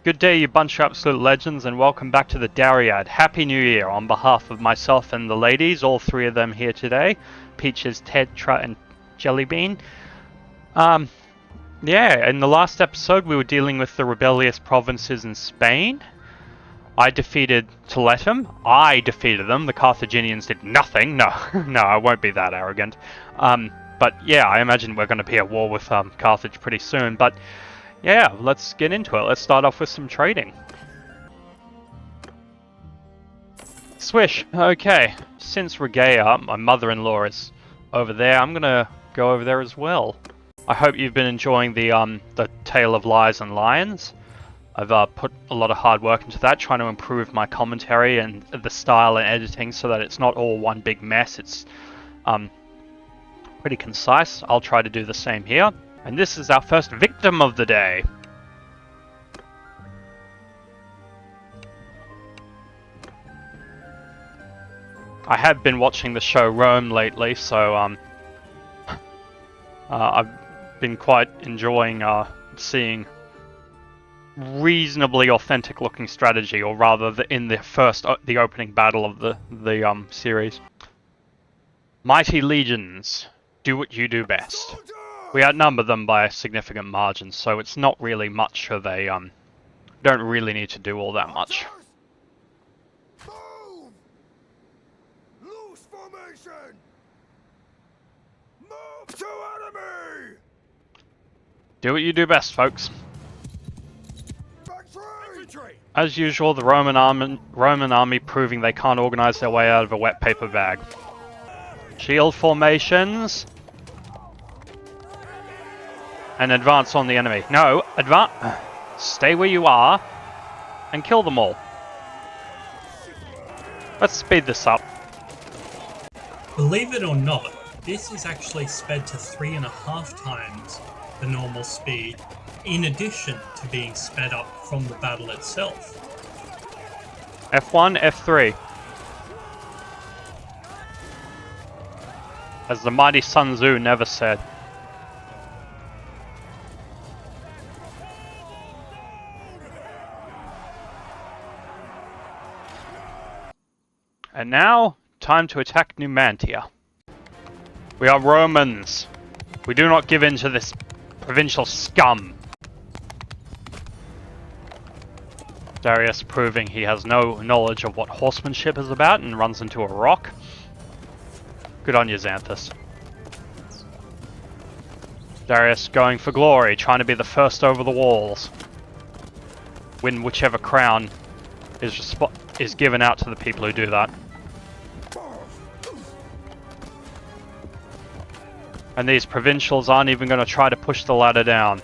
Good day, you bunch of absolute legends, and welcome back to the Dariad. Happy New Year on behalf of myself and the ladies, all three of them here today. Peaches, Tetra, and Jellybean. Yeah, in the last episode we were dealing with the rebellious provinces in Spain. I defeated Toletum. I defeated them. The Carthaginians did nothing. No, no, I won't be that arrogant. But yeah, I imagine we're going to be at war with Carthage pretty soon. But yeah, let's get into it. Let's start off with some trading. Swish. Okay, since Regea, my mother-in-law, is over there, I'm going to go over there as well. I hope you've been enjoying the Tale of Lies and Lions. I've put a lot of hard work into that, trying to improve my commentary and the style and editing so that it's not all one big mess. It's pretty concise. I'll try to do the same here. And this is our first victim of the day. I have been watching the show Rome lately, so I've been quite enjoying seeing reasonably authentic looking strategy, or rather in the opening battle of the series. Mighty legions, do what you do best. We outnumber them by a significant margin, so it's not really much of a don't really need to do all that much. Move! Loose formation! Move to enemy! Do what you do best, folks. Infantry! As usual, the Roman army proving they can't organize their way out of a wet paper bag. Shield formations. And advance on the enemy. No, advance. Stay where you are and kill them all. Let's speed this up. Believe it or not, this is actually sped to 3.5 times the normal speed, in addition to being sped up from the battle itself. F1, F3. As the mighty Sun Tzu never said. And now, time to attack Numantia. We are Romans. We do not give in to this provincial scum. Darius proving he has no knowledge of what horsemanship is about and runs into a rock. Good on you, Xanthus. Darius going for glory, trying to be the first over the walls. Win whichever crown is given out to the people who do that. And these provincials aren't even going to try to push the ladder down.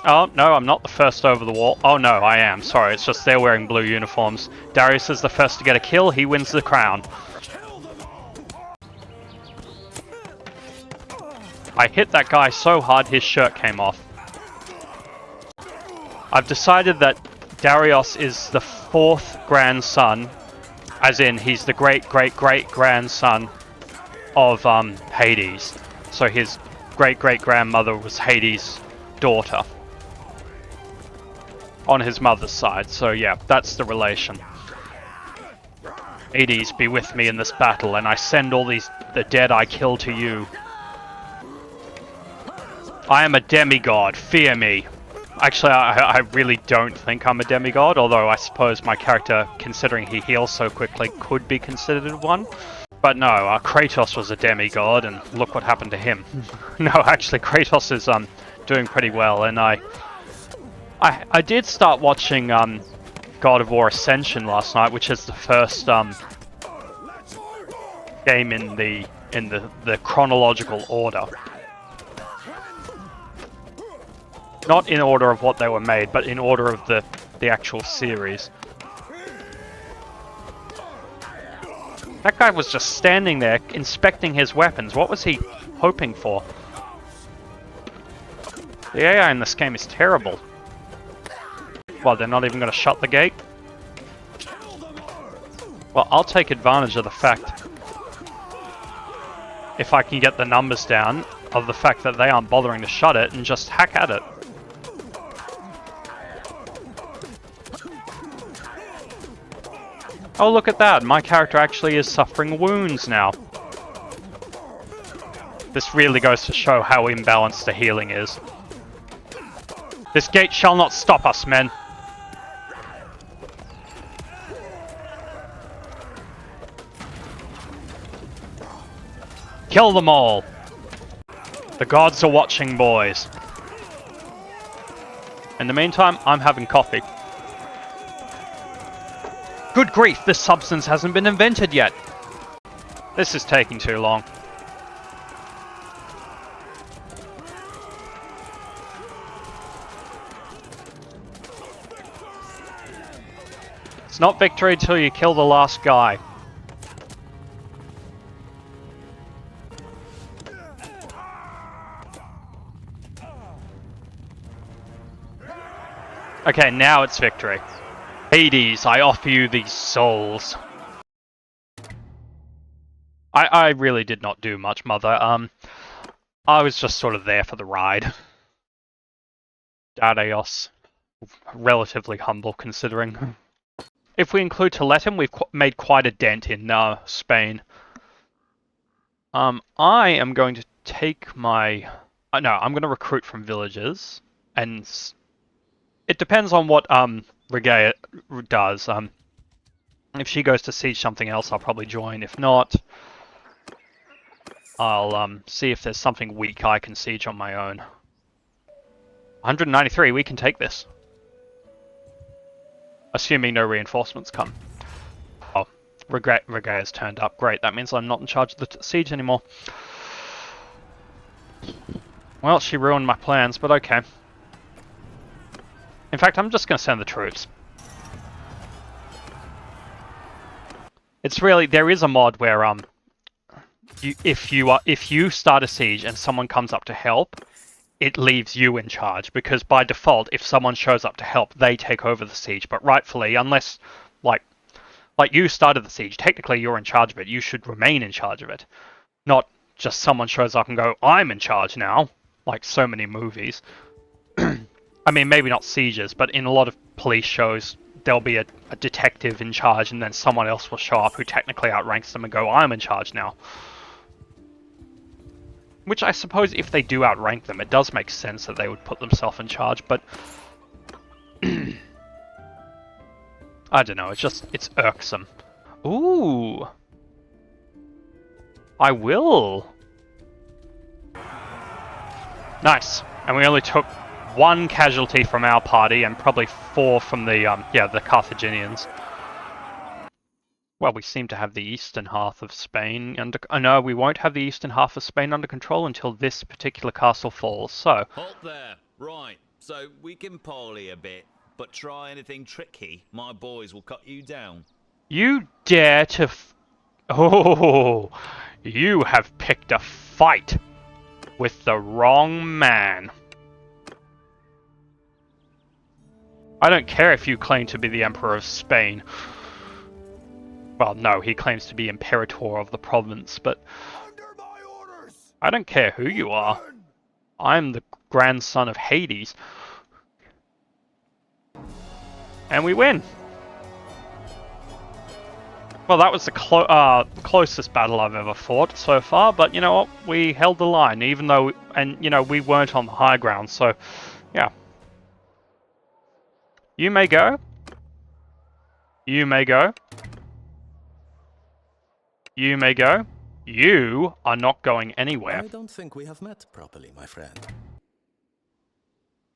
Oh, no, I'm not the first over the wall. Oh, no, I am. Sorry, it's just they're wearing blue uniforms. Darius is the first to get a kill. He wins the crown. I hit that guy so hard his shirt came off. I've decided that Dareios is the 4th grandson, as in he's the great-great-great-grandson of Hades. So his great-great-grandmother was Hades' daughter on his mother's side. So yeah, that's the relation. Hades, be with me in this battle, and I send all the dead I kill to you. I am a demigod, fear me. Actually, I really don't think I'm a demigod, although I suppose my character, considering he heals so quickly, could be considered one. But no, Kratos was a demigod, and look what happened to him. No, actually, Kratos is doing pretty well, and I did start watching God of War Ascension last night, which is the first game in the chronological order. Not in order of what they were made, but in order of the actual series. That guy was just standing there, inspecting his weapons. What was he hoping for? The AI in this game is terrible. Well, they're not even going to shut the gate? Well, I'll take advantage of the fact if I can get the numbers down of the fact that they aren't bothering to shut it and just hack at it. Oh, look at that! My character actually is suffering wounds now. This really goes to show how imbalanced the healing is. This gate shall not stop us, men. Kill them all! The gods are watching, boys. In the meantime, I'm having coffee. Good grief, this substance hasn't been invented yet! This is taking too long. It's not victory until you kill the last guy. Okay, now it's victory. Hades, I offer you these souls. I really did not do much, Mother. I was just sort of there for the ride. Dareios, relatively humble considering. If we include Toletum, we've made quite a dent in Spain. I am going to take my... no, I'm going to recruit from villages, and it depends on what Regea does. If she goes to siege something else, I'll probably join. If not, I'll see if there's something weak I can siege on my own. 193, we can take this. Assuming no reinforcements come. Oh, Regea's turned up. Great, that means I'm not in charge of the siege anymore. Well, she ruined my plans, but okay. In fact, I'm just going to send the troops. It's really, there is a mod where if you start a siege and someone comes up to help, it leaves you in charge, because by default, if someone shows up to help, they take over the siege. But rightfully, unless like you started the siege, technically you're in charge of it. You should remain in charge of it, not just someone shows up and go, I'm in charge now, like so many movies. I mean, maybe not sieges, but in a lot of police shows, there'll be a detective in charge, and then someone else will show up who technically outranks them and go, I'm in charge now. Which I suppose if they do outrank them, it does make sense that they would put themselves in charge, but... I don't know, it's irksome. Ooh! I will! Nice! And we only took 1 casualty from our party, and probably 4 from the, the Carthaginians. Well, we seem to have the eastern half of Spain under... Oh, no, we won't have the eastern half of Spain under control until this particular castle falls, so... Halt there. Right, so we can parley a bit, but try anything tricky, my boys will cut you down. You dare to... Oh, you have picked a fight with the wrong man. I don't care if you claim to be the Emperor of Spain. Well, no, he claims to be Imperator of the province, but... Under my orders! I don't care who you are. I'm the grandson of Hades. And we win! Well, that was the closest battle I've ever fought so far, but you know what? We held the line, even though... And, you know, we weren't on the high ground, so... Yeah. You may go. You may go. You may go. You are not going anywhere. I don't think we have met properly, my friend.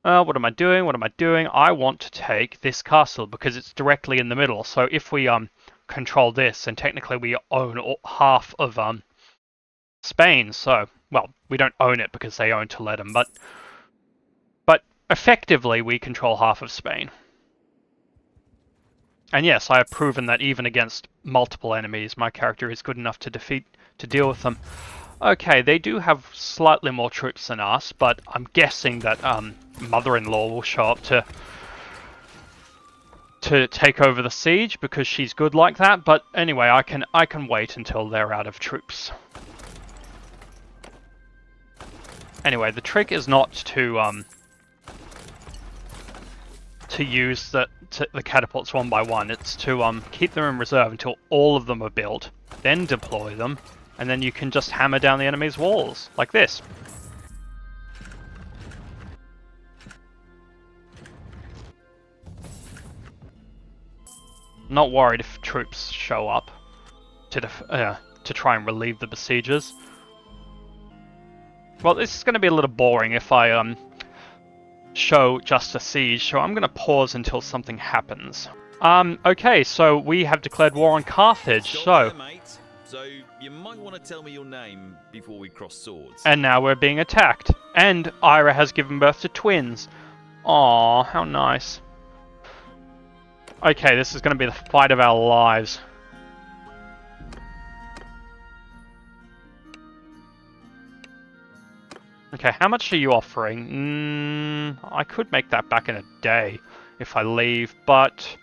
What am I doing? What am I doing? I want to take this castle because it's directly in the middle. So if we control this, and technically we own half of Spain. So, well, we don't own it because they own Toledo, but effectively we control half of Spain. And yes, I have proven that even against multiple enemies, my character is good enough to deal with them. Okay, they do have slightly more troops than us, but I'm guessing that mother-in-law will show up to take over the siege because she's good like that. But anyway, I can wait until they're out of troops. Anyway, the trick is not to use the catapults one by one. It's to keep them in reserve until all of them are built, then deploy them, and then you can just hammer down the enemy's walls, like this. Not worried if troops show up to try and relieve the besiegers. Well, this is going to be a little boring if I show just a siege, so I'm going to pause until something happens. Okay, so we have declared war on Carthage, Stop there, mate. So you might want to tell me your name before we cross swords. And now we're being attacked. And Ira has given birth to twins. Aww, how nice. Okay, this is going to be the fight of our lives. Okay, how much are you offering? I could make that back in a day if I leave, but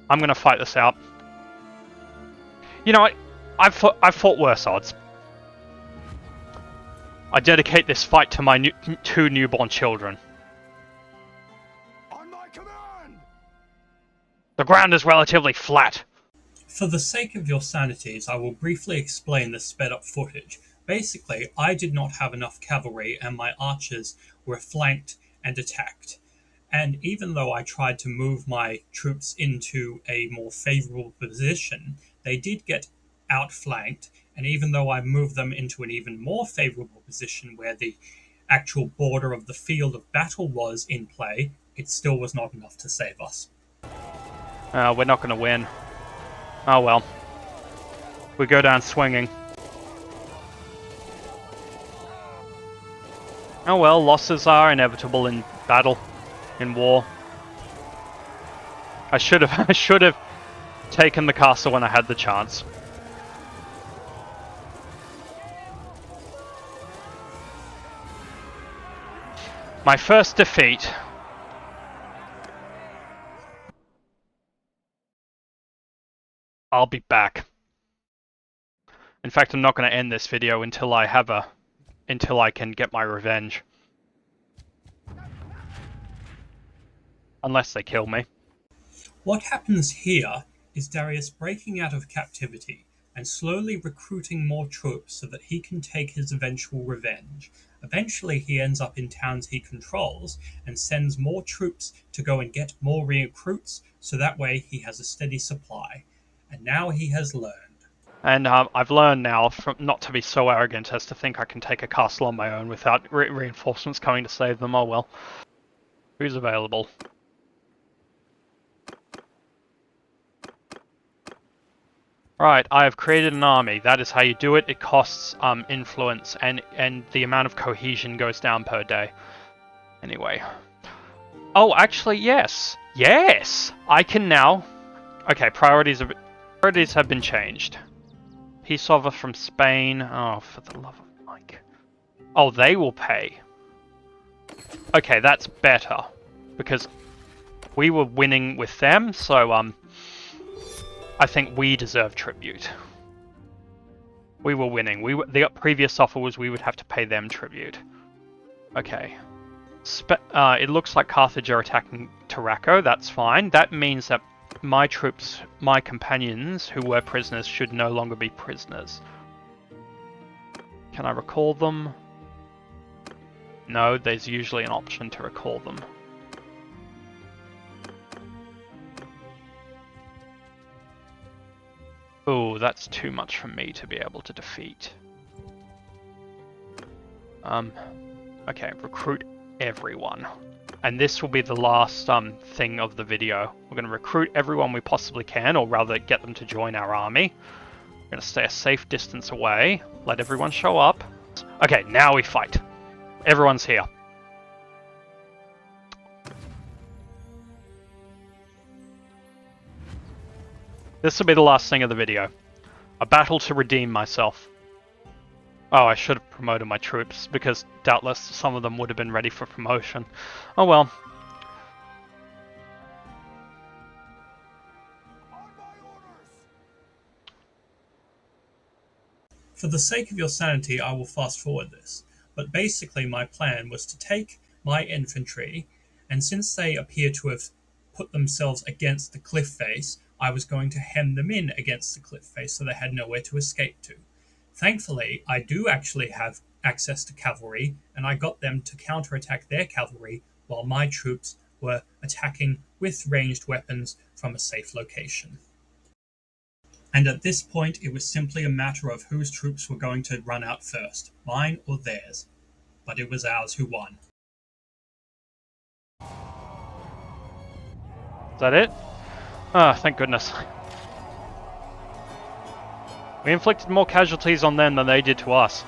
I'm going to fight this out. You know what? I've fought worse odds. I dedicate this fight to my two newborn children. On my command! The ground is relatively flat. For the sake of your sanities, I will briefly explain the sped up footage. Basically, I did not have enough cavalry and my archers were flanked and attacked. And even though I tried to move my troops into a more favourable position, they did get outflanked, and even though I moved them into an even more favourable position where the actual border of the field of battle was in play, it still was not enough to save us. We're not going to win. Oh well. We go down swinging. Oh well, losses are inevitable in battle, in war. I should have taken the castle when I had the chance. My first defeat. I'll be back. In fact, I'm not going to end this video until I can get my revenge. Unless they kill me. What happens here is Darius breaking out of captivity and slowly recruiting more troops so that he can take his eventual revenge. Eventually he ends up in towns he controls and sends more troops to go and get more recruits, so that way he has a steady supply. And now he has learned. And I've learned now not to be so arrogant as to think I can take a castle on my own without reinforcements coming to save them. Oh well. Who's available? Right, I have created an army. That is how you do it. It costs influence, and the amount of cohesion goes down per day. Anyway. Oh, actually, yes. Yes! I can now... Okay, priorities have been changed. Peace offer from Spain. Oh, for the love of Mike. Oh, they will pay. Okay, that's better. Because we were winning with them, so I think we deserve tribute. We were winning. The previous offer was we would have to pay them tribute. Okay. It looks like Carthage are attacking Tarraco. That's fine. That means that my troops, my companions who were prisoners, should no longer be prisoners. Can I recall them? No, there's usually an option to recall them. Oh, that's too much for me to be able to defeat. Okay, recruit everyone. And this will be the last thing of the video. We're going to recruit everyone we possibly can, or rather get them to join our army. We're going to stay a safe distance away, let everyone show up. Okay, now we fight. Everyone's here. This will be the last thing of the video. A battle to redeem myself. Oh, I should have promoted my troops, because doubtless some of them would have been ready for promotion. Oh well. For the sake of your sanity, I will fast forward this. But basically my plan was to take my infantry, and since they appear to have put themselves against the cliff face, I was going to hem them in against the cliff face so they had nowhere to escape to. Thankfully, I do actually have access to cavalry, and I got them to counterattack their cavalry while my troops were attacking with ranged weapons from a safe location. And at this point, it was simply a matter of whose troops were going to run out first, mine or theirs. But it was ours who won. Is that it? Ah, thank goodness. We inflicted more casualties on them than they did to us.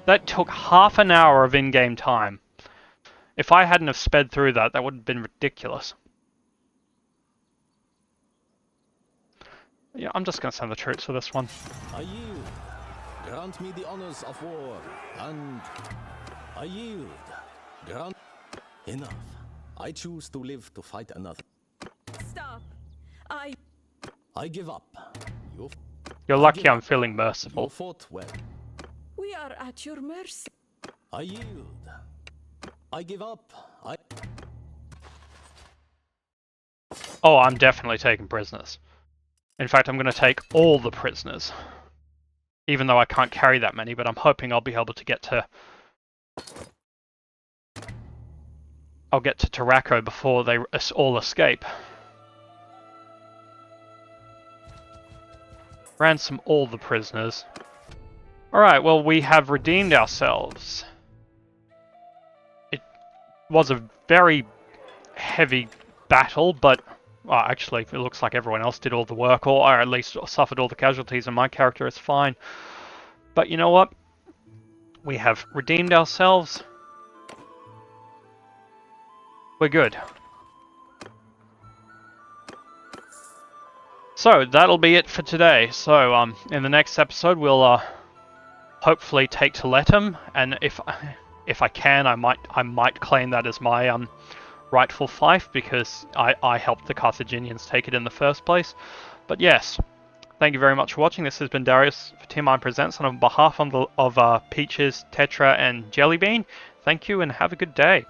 That took half an hour of in-game time. If I hadn't have sped through that, that would have been ridiculous. Yeah, I'm just going to send the troops for this one. I yield. Grant me the honors of war, and I yield. Grant... Enough. I choose to live to fight another. Stop. I give up. You're lucky I'm feeling merciful. You fought well. We are at your mercy. I yield. I give up. Oh, I'm definitely taking prisoners. In fact, I'm going to take all the prisoners. Even though I can't carry that many, but I'm hoping I'll be able to get to... I'll get to Taraco before they all escape. Ransom all the prisoners. Alright, well, we have redeemed ourselves. It was a very heavy battle, but... Well, actually, it looks like everyone else did all the work, or at least suffered all the casualties, and my character is fine. But you know what? We have redeemed ourselves. We're good. So, that'll be it for today. So, in the next episode, we'll hopefully take to Letum, and if I can, I might claim that as my rightful fief, because I helped the Carthaginians take it in the first place. But yes, thank you very much for watching. This has been Darius for Team Iron Presents, and on behalf of Peaches, Tetra, and Jellybean, thank you and have a good day.